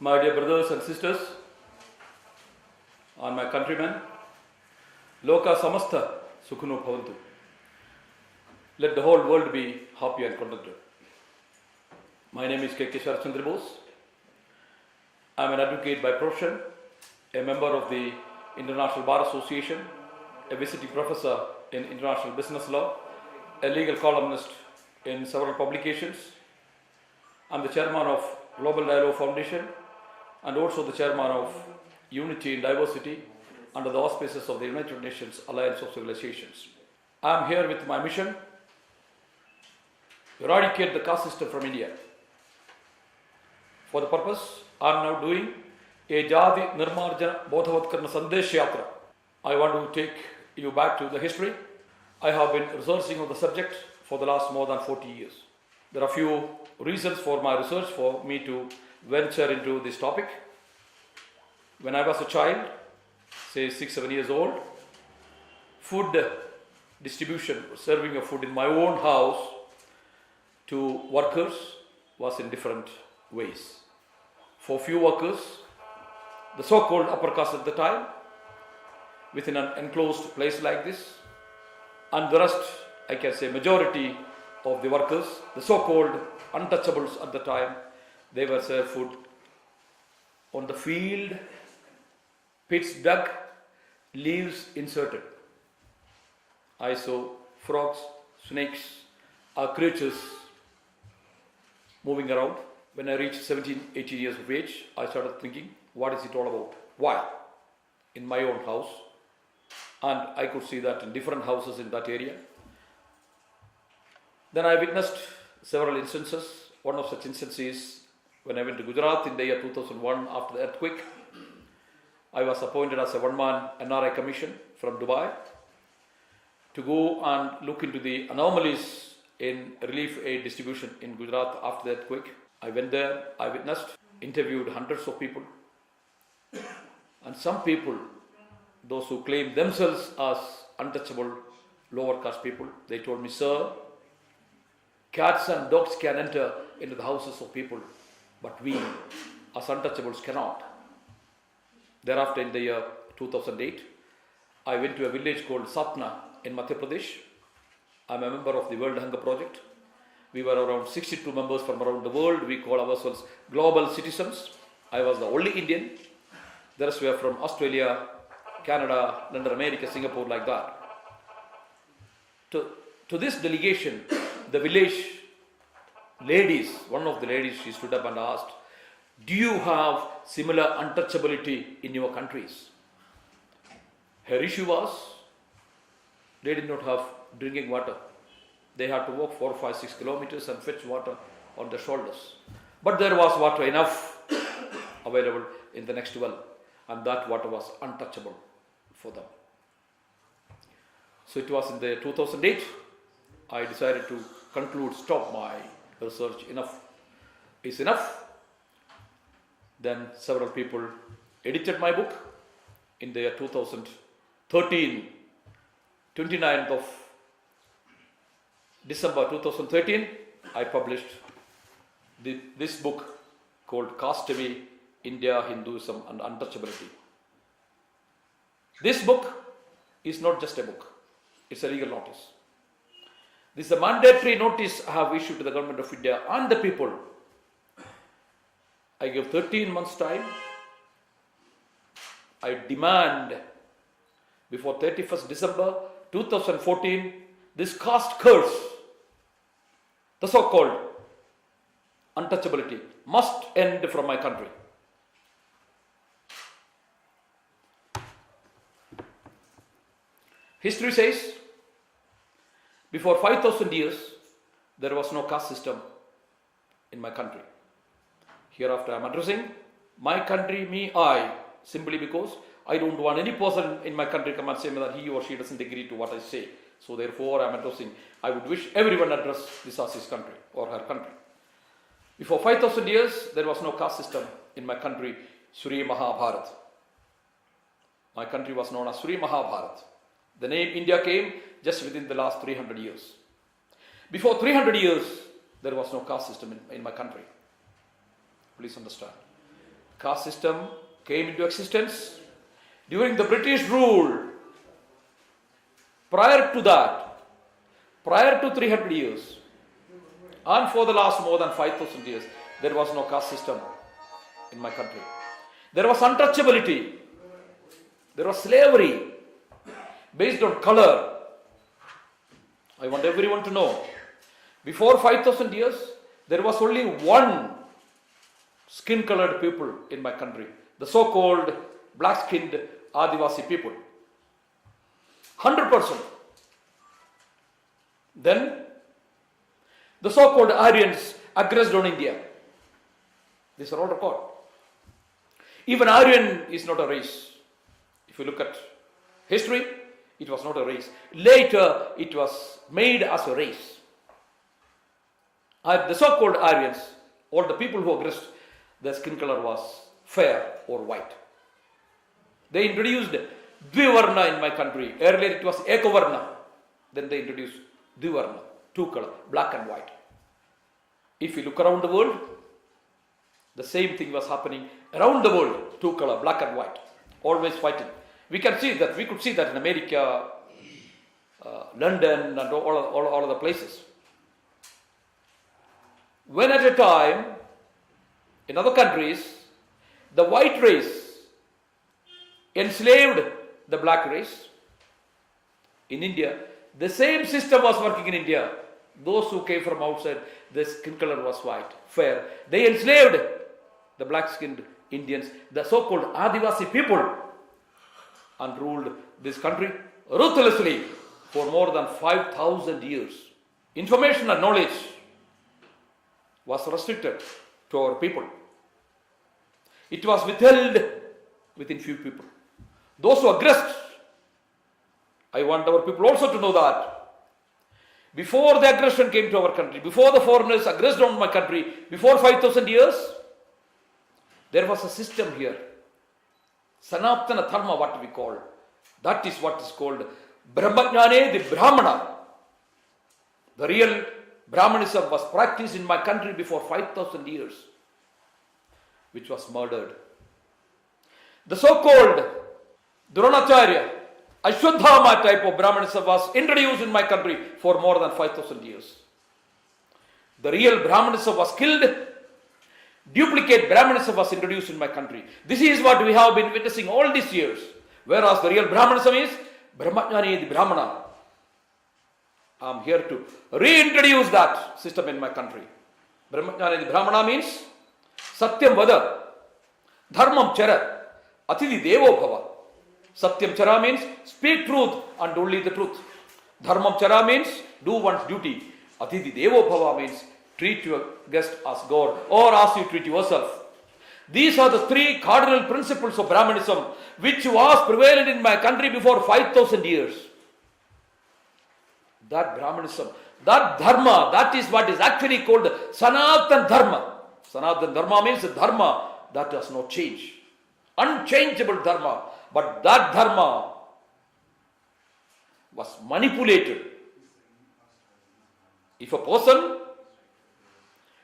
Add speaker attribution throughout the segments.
Speaker 1: My dear brothers and sisters, and my countrymen, Loka Samastha Sukhuno Bhavantu. Let the whole world be happy and contented. My name is Sarachandra Bose. I am an advocate by profession, a member of the International Bar Association, a visiting professor in international business law, a legal columnist in several publications. I am the chairman of Global Dialogue Foundation and also the chairman of Unity in Diversity under the auspices of the United Nations Alliance of Civilizations. I am here with my mission to eradicate the caste system from India. For the purpose, I am now doing a Jathi, Nirmarjana, Bodhavatkarana, Sandesa Yatra. I want to take you back to the history. I have been researching on the subject for the last more than 40 years. There are few reasons for my research for me to venture into this topic. When I was a child, say 6-7 years old, food distribution, serving of food in my own house to workers was in different ways. For few workers, the so-called upper caste at the time, within an enclosed place like this, and the rest, I can say majority of the workers, the so-called untouchables at the time, they were served food on the field, pits dug, leaves inserted. I saw frogs, snakes, creatures moving around. When I reached 17, 18 years of age, I started thinking, what is it all about? Why? In my own house. And I could see that in different houses in that area. Then I witnessed several instances. One of such instances is when I went to Gujarat in the year 2001 after the earthquake. I was appointed as a one-man NRI commission from Dubai to go and look into the anomalies in relief aid distribution in Gujarat after the earthquake. I went there, I witnessed, interviewed hundreds of people. And some people, those who claim themselves as untouchable lower caste people, they told me, sir, cats and dogs can enter into the houses of people, but we as untouchables cannot. Thereafter, in the year 2008, I went to a village called Satna in Madhya Pradesh. I am a member of the World Hunger Project. We were around 62 members from around the world. We call ourselves global citizens. I was the only Indian. The rest were from Australia, Canada, London, America, Singapore, like that. To this delegation, the village ladies, one of the ladies, she stood up and asked, do you have similar untouchability in your countries? Her issue was, they did not have drinking water. They had to walk 4, 5, 6 kilometers and fetch water on their shoulders. But there was water enough available in the next well, and that water was untouchable for them. So it was in the 2008, I decided to conclude, stop my research, enough is enough. Then several people edited my book. In the year 2013, 29th of December 2013, I published this book called Caste, India, Hinduism and Untouchability. This book is not just a book, it's a legal notice. This is a mandatory notice I have issued to the government of India and the people. I give 13 months time. I demand before 31st December 2014, this caste curse, the so-called untouchability, must end from my country. History says, before 5,000 years, there was no caste system in my country. Hereafter I am addressing my country, me, I, simply because I don't want any person in my country come and say that he or she doesn't agree to what I say. So therefore I am addressing, I would wish everyone address this as his country or her country. Before 5,000 years, there was no caste system in my country, Sri Mahabharat. My country was known as Sri Mahabharat. The name India came just within the last 300 years. Before 300 years, there was no caste system in my country. Please understand. Caste system came into existence during the British rule. Prior to that, prior to 300 years, and for the last more than 5,000 years, there was no caste system in my country. There was untouchability. There was slavery based on color. I want everyone to know, before 5,000 years, there was only one skin-colored people in my country, the so-called black-skinned Adivasi people. 100%. Then, the so-called Aryans aggressed on India. These are all recorded. Even Aryan is not a race. If you look at history, it was not a race. Later, it was made as a race. The so-called Aryans, or the people who aggressed, their skin color was fair or white. They introduced Dvivarna in my country. Earlier it was Ekavarna. Then they introduced Dvivarna, two color, black and white. If you look around the world, the same thing was happening around the world, two color, black and white, always fighting. We could see that in America, London, and all other places. When at a time, in other countries, the white race enslaved the black race. In India, the same system was working in India. Those who came from outside, their skin color was white, fair. They enslaved the black-skinned Indians, the so-called Adivasi people, and ruled this country ruthlessly for more than 5,000 years. Information and knowledge was restricted to our people. It was withheld within few people. Those who aggressed, I want our people also to know that before the aggression came to our country, before the foreigners aggressed on my country, before 5,000 years, there was a system here. Sanatana Dharma, what we call. That is what is called Brahmajnane, the Brahmana. The real Brahmanism was practiced in my country before 5,000 years, which was murdered. The so-called Dronacharya, Ashwadhama type of Brahmanism was introduced in my country for more than 5,000 years. The real Brahmanism was killed. Duplicate Brahmanism was introduced in my country. This is what we have been witnessing all these years. Whereas the real Brahmanism is Brahmajnane, the Brahmana. I am here to reintroduce that system in my country. Brahmajnane, the Brahmana means Satyam Vada, Dharmam Chara, Atidhi Devo Bhava. Satyam Chara means speak truth and only the truth. Dharmam Chara means do one's duty. Atidhi Devo Bhava means treat your guest as God or as you treat yourself. These are the three cardinal principles of Brahmanism which was prevalent in my country before 5,000 years. That Brahmanism, that Dharma, that is what is actually called Sanatana Dharma. Sanatana Dharma means Dharma that does not change. Unchangeable Dharma. But that Dharma was manipulated. If a person,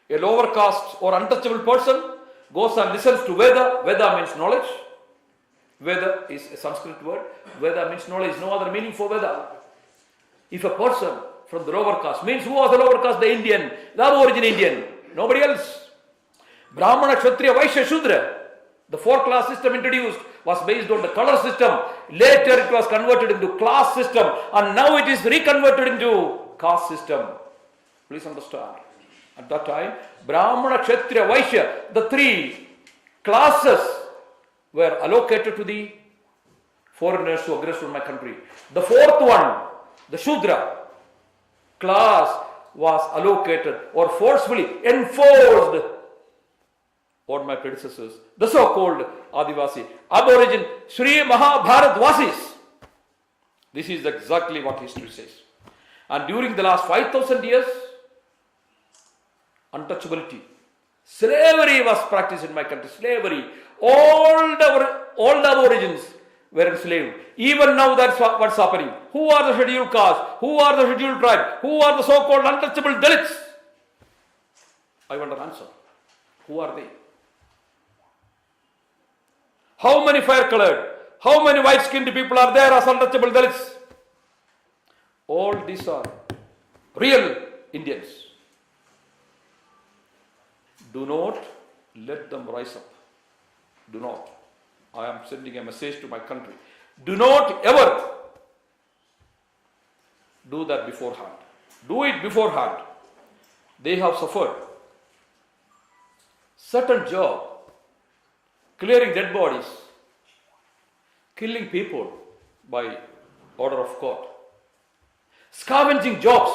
Speaker 1: a lower caste or untouchable person, goes and listens to Veda, Veda means knowledge. Veda is a Sanskrit word. Veda means knowledge, no other meaning for Veda. If a person from the lower caste, means who was the lower caste? The Indian, the aborigine Indian, nobody else. Brahmana, Kshatriya, Vaishya, Shudra. The four-class system introduced was based on the color system. Later it was converted into class system and now it is reconverted into caste system. Please understand. At that time, Brahmana, Kshatriya, Vaishya, the three classes were allocated to the foreigners who aggressed on my country. The fourth one, the Shudra class, was allocated or forcefully enforced on my predecessors, the so-called Adivasi, Aborigine, Sri Mahabharat Vasis. This is exactly what history says. And during the last 5,000 years, untouchability, slavery was practiced in my country. Slavery. All the aborigines were enslaved. Even now that's what's happening. Who are the scheduled caste? Who are the scheduled tribe? Who are the so-called untouchable Dalits? I want an answer. Who are they? How many fire-colored, how many white-skinned people are there as untouchable Dalits? All these are real Indians. Do not let them rise up. Do not. I am sending a message to my country. Do not ever do that beforehand. Do it beforehand. They have suffered certain job, clearing dead bodies, killing people by order of court, scavenging jobs.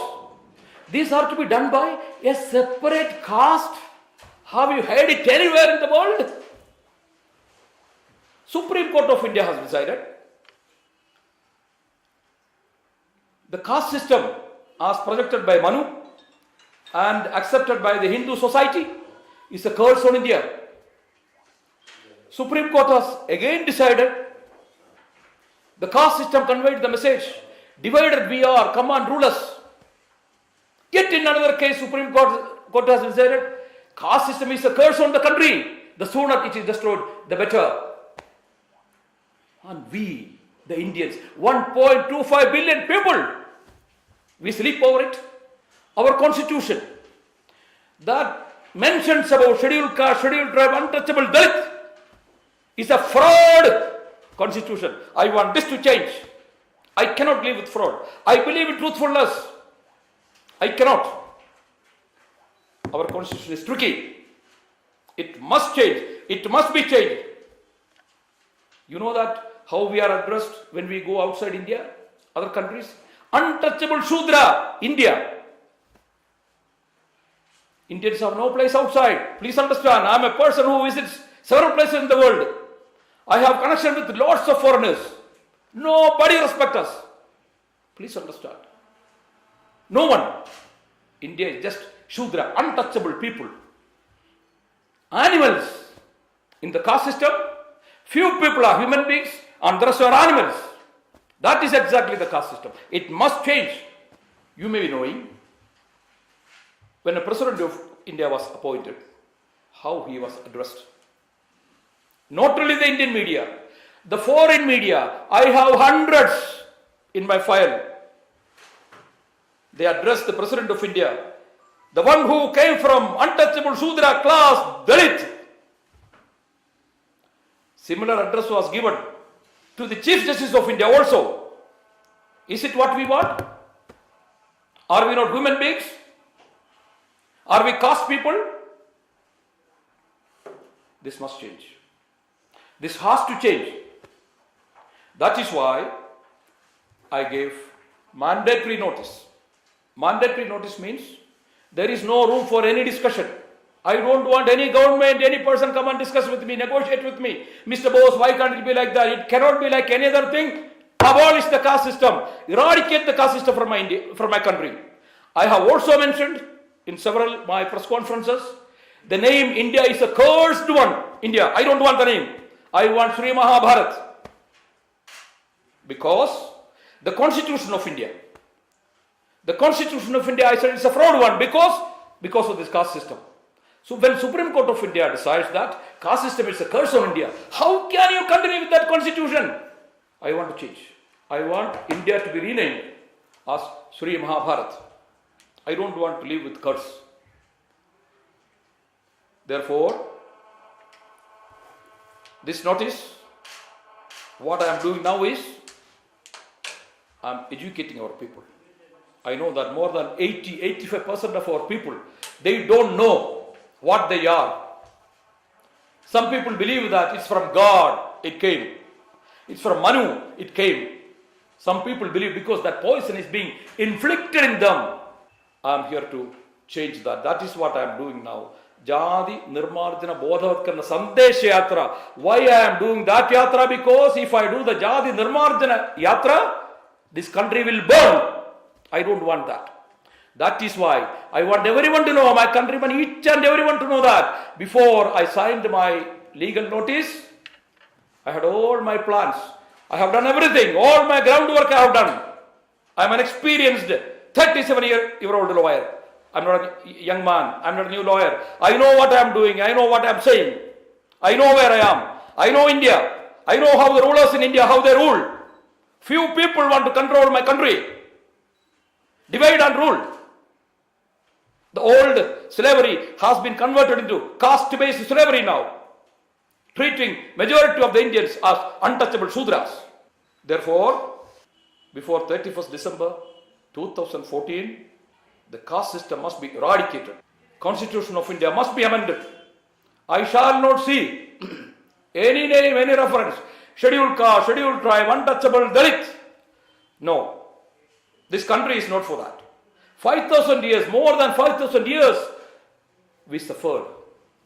Speaker 1: These are to be done by a separate caste. Have you heard it anywhere in the world? Supreme Court of India has decided the caste system as projected by Manu and accepted by the Hindu society is a curse on India. Supreme Court has again decided the caste system conveyed the message, divided we are, come and rule us. Yet in another case, Supreme Court has decided caste system is a curse on the country. The sooner it is destroyed, the better. And we, the Indians, 1.25 billion people, we sleep over it. Our constitution that mentions about scheduled caste, scheduled tribe, untouchable Dalit is a fraud constitution. I want this to change. I cannot live with fraud. I believe in truthfulness. I cannot. Our constitution is tricky. It must change. It must be changed. You know that how we are addressed when we go outside India, other countries? Untouchable Shudra, India. Indians have no place outside. Please understand, I am a person who visits several places in the world. I have connection with lots of foreigners. Nobody respects us. Please understand. No one. India is just Shudra, untouchable people. Animals. In the caste system, few people are human beings and the rest are animals. That is exactly the caste system. It must change. You may be knowing, when a president of India was appointed, how he was addressed. Not only the Indian media, the foreign media, I have hundreds in my file. They addressed the president of India, the one who came from untouchable Shudra class, Dalit. Similar address was given to the Chief Justice of India also. Is it what we want? Are we not human beings? Are we caste people? This must change. This has to change. That is why I gave mandatory notice. Mandatory notice means there is no room for any discussion. I don't want any government, any person come and discuss with me, negotiate with me. Mr. Bose, why can't it be like that? It cannot be like any other thing. Abolish the caste system. Eradicate the caste system from my country. I have also mentioned in several my press conferences, the name India is a cursed one. India, I don't want the name. I want Sri Bharat. Because the Constitution of India, I said it's a fraud one because of this caste system. So when Supreme Court of India decides that caste system is a curse on India, how can you continue with that constitution? I want to change. I want India to be renamed as Sri Bharat. I don't want to live with curse. Therefore, this notice, what I am doing now is, I am educating our people. I know that more than 80-85% of our people, they don't know what they are. Some people believe that it's from God, it came. It's from Manu, it came. Some people believe because that poison is being inflicted in them. I am here to change that. That is what I am doing now. Jathi, Nirmarjana, Bodhavatkarana, Sandesa Yatra. Why I am doing that Yatra? Because if I do the Jathi, Nirmarjana Yatra, this country will burn. I don't want that. That is why I want everyone to know, my countrymen, each and everyone to know that. Before I signed my legal notice, I had all my plans. I have done everything. All my groundwork I have done. I am an experienced 37-year-old lawyer. I am not a young man. I am not a new lawyer. I know what I am doing. I know what I am saying. I know where I am. I know India. I know how the rulers in India, how they rule. Few people want to control my country. Divide and rule. The old slavery has been converted into caste-based slavery now, treating majority of the Indians as untouchable Shudras. Therefore, before 31st December 2014, the caste system must be eradicated. Constitution of India must be amended. I shall not see any name, any reference, scheduled caste, scheduled tribe, untouchable Dalit. No, this country is not for that. 5,000 years, more than 5,000 years, we suffered.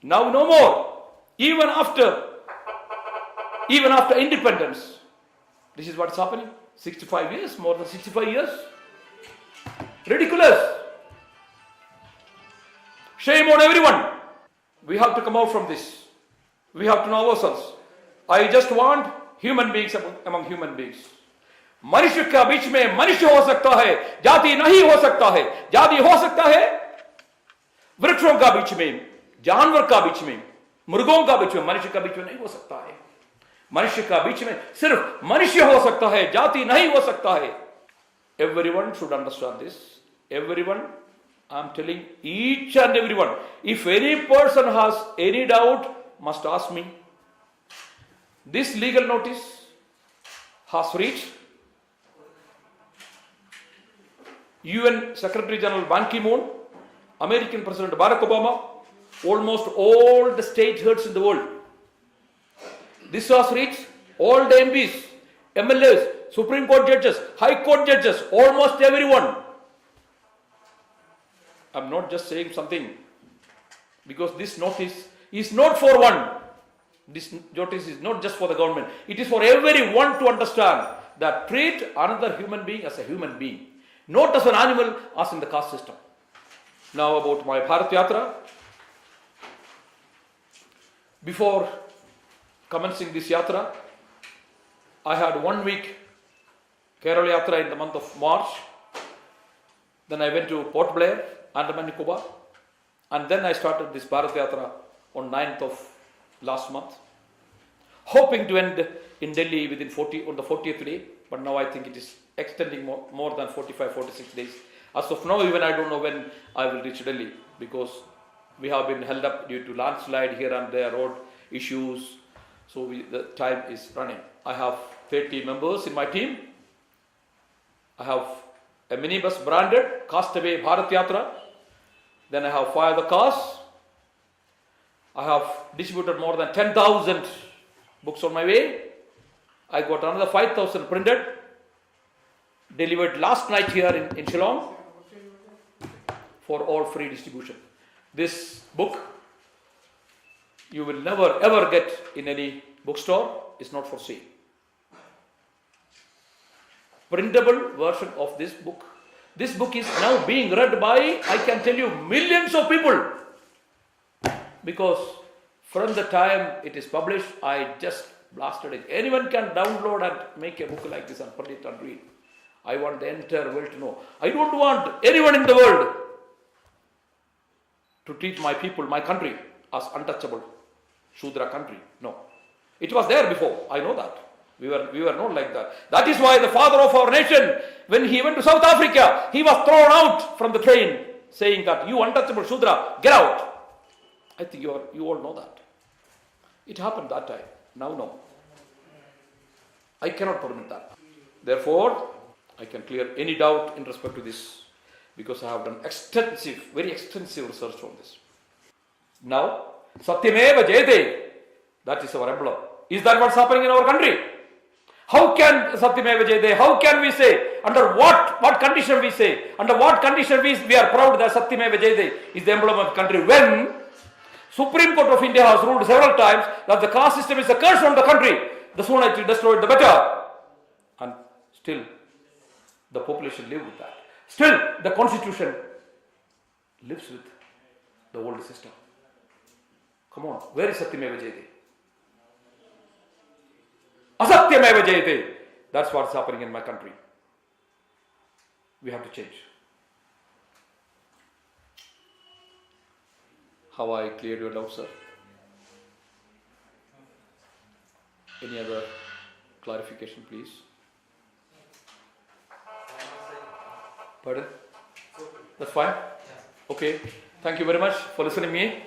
Speaker 1: Now no more. Even after independence, this is what's happening. 65 years, more than 65 years. Ridiculous. Shame on everyone. We have to come out from this. We have to know ourselves. I just want human beings among human beings. मनुष्य का बीच में मनुष्य हो सकता है, जाति नहीं हो सकता है. जाति हो सकता है वृक्षों का बीच में, जानवर का बीच में, मृगों का बीच में, मनुष्य का बीच में नहीं हो सकता है. मनुष्य का बीच में सिर्फ मनुष्य हो सकता है, जाति नहीं हो सकता है. Everyone should understand this. Everyone, I am telling each and everyone, if any person has any doubt, must ask me. This legal notice has reached UN Secretary General Ban Ki-moon, American President Barack Obama, almost all the state heads in the world. This has reached all the MPs, MLAs, Supreme Court judges, High Court judges, almost everyone. I'm not just saying something because this notice is not for one. This notice is not just for the government. It is for everyone to understand that treat another human being as a human being, not as an animal as in the caste system. Now about my Bharat Yatra. Before commencing this Yatra, I had 1 week Kerala Yatra in the month of March. Then I went to Port Blair, Andaman Nicobar, and then I started this Bharat Yatra on 9th of last month, hoping to end in Delhi within on the 40th day, but now I think it is extending more than 45, 46 days. As of now, even I don't know when I will reach Delhi because we have been held up due to landslide here and there, road issues, so the time is running. I have 30 members in my team. I have a minibus branded Castaway Bharat Yatra. Then I have 5 other cars. I have distributed more than 10,000 books on my way. I got another 5,000 printed, delivered last night here in Shillong for all free distribution. This book you will never ever get in any bookstore. It's not for sale. Printable version of this book. This book is now being read by, I can tell you, millions of people. Because from the time it is published, I just blasted it. Anyone can download and make a book like this and put it and read. I want the entire world to know. I don't want anyone in the world to treat my people, my country, as untouchable Shudra country. No. It was there before. I know that. We were not like that. That is why the father of our nation, when he went to South Africa, he was thrown out from the train, saying that you untouchable Shudra, get out. I think you all know that. It happened that time. Now no. I cannot permit that. Therefore, I can clear any doubt in respect to this because I have done very extensive research on this. Now, Satyameva Jayate, that is our emblem. Is that what's happening in our country? How can Satyameva Jayate, how can we say, under what condition we say, under what condition we are proud that Satyameva Jayate is the emblem of the country, when Supreme Court of India has ruled several times that the caste system is a curse on the country, the sooner it is destroyed the better. And still the population live with that. Still the constitution lives with the old system. Come on, where is Satyameva Jayate? Asatyameva Jayate. That's what's happening in my country. We have to change. How I cleared your doubt, sir? Any other clarification, please? Pardon? That's fine? Okay. Thank you very much for listening to me.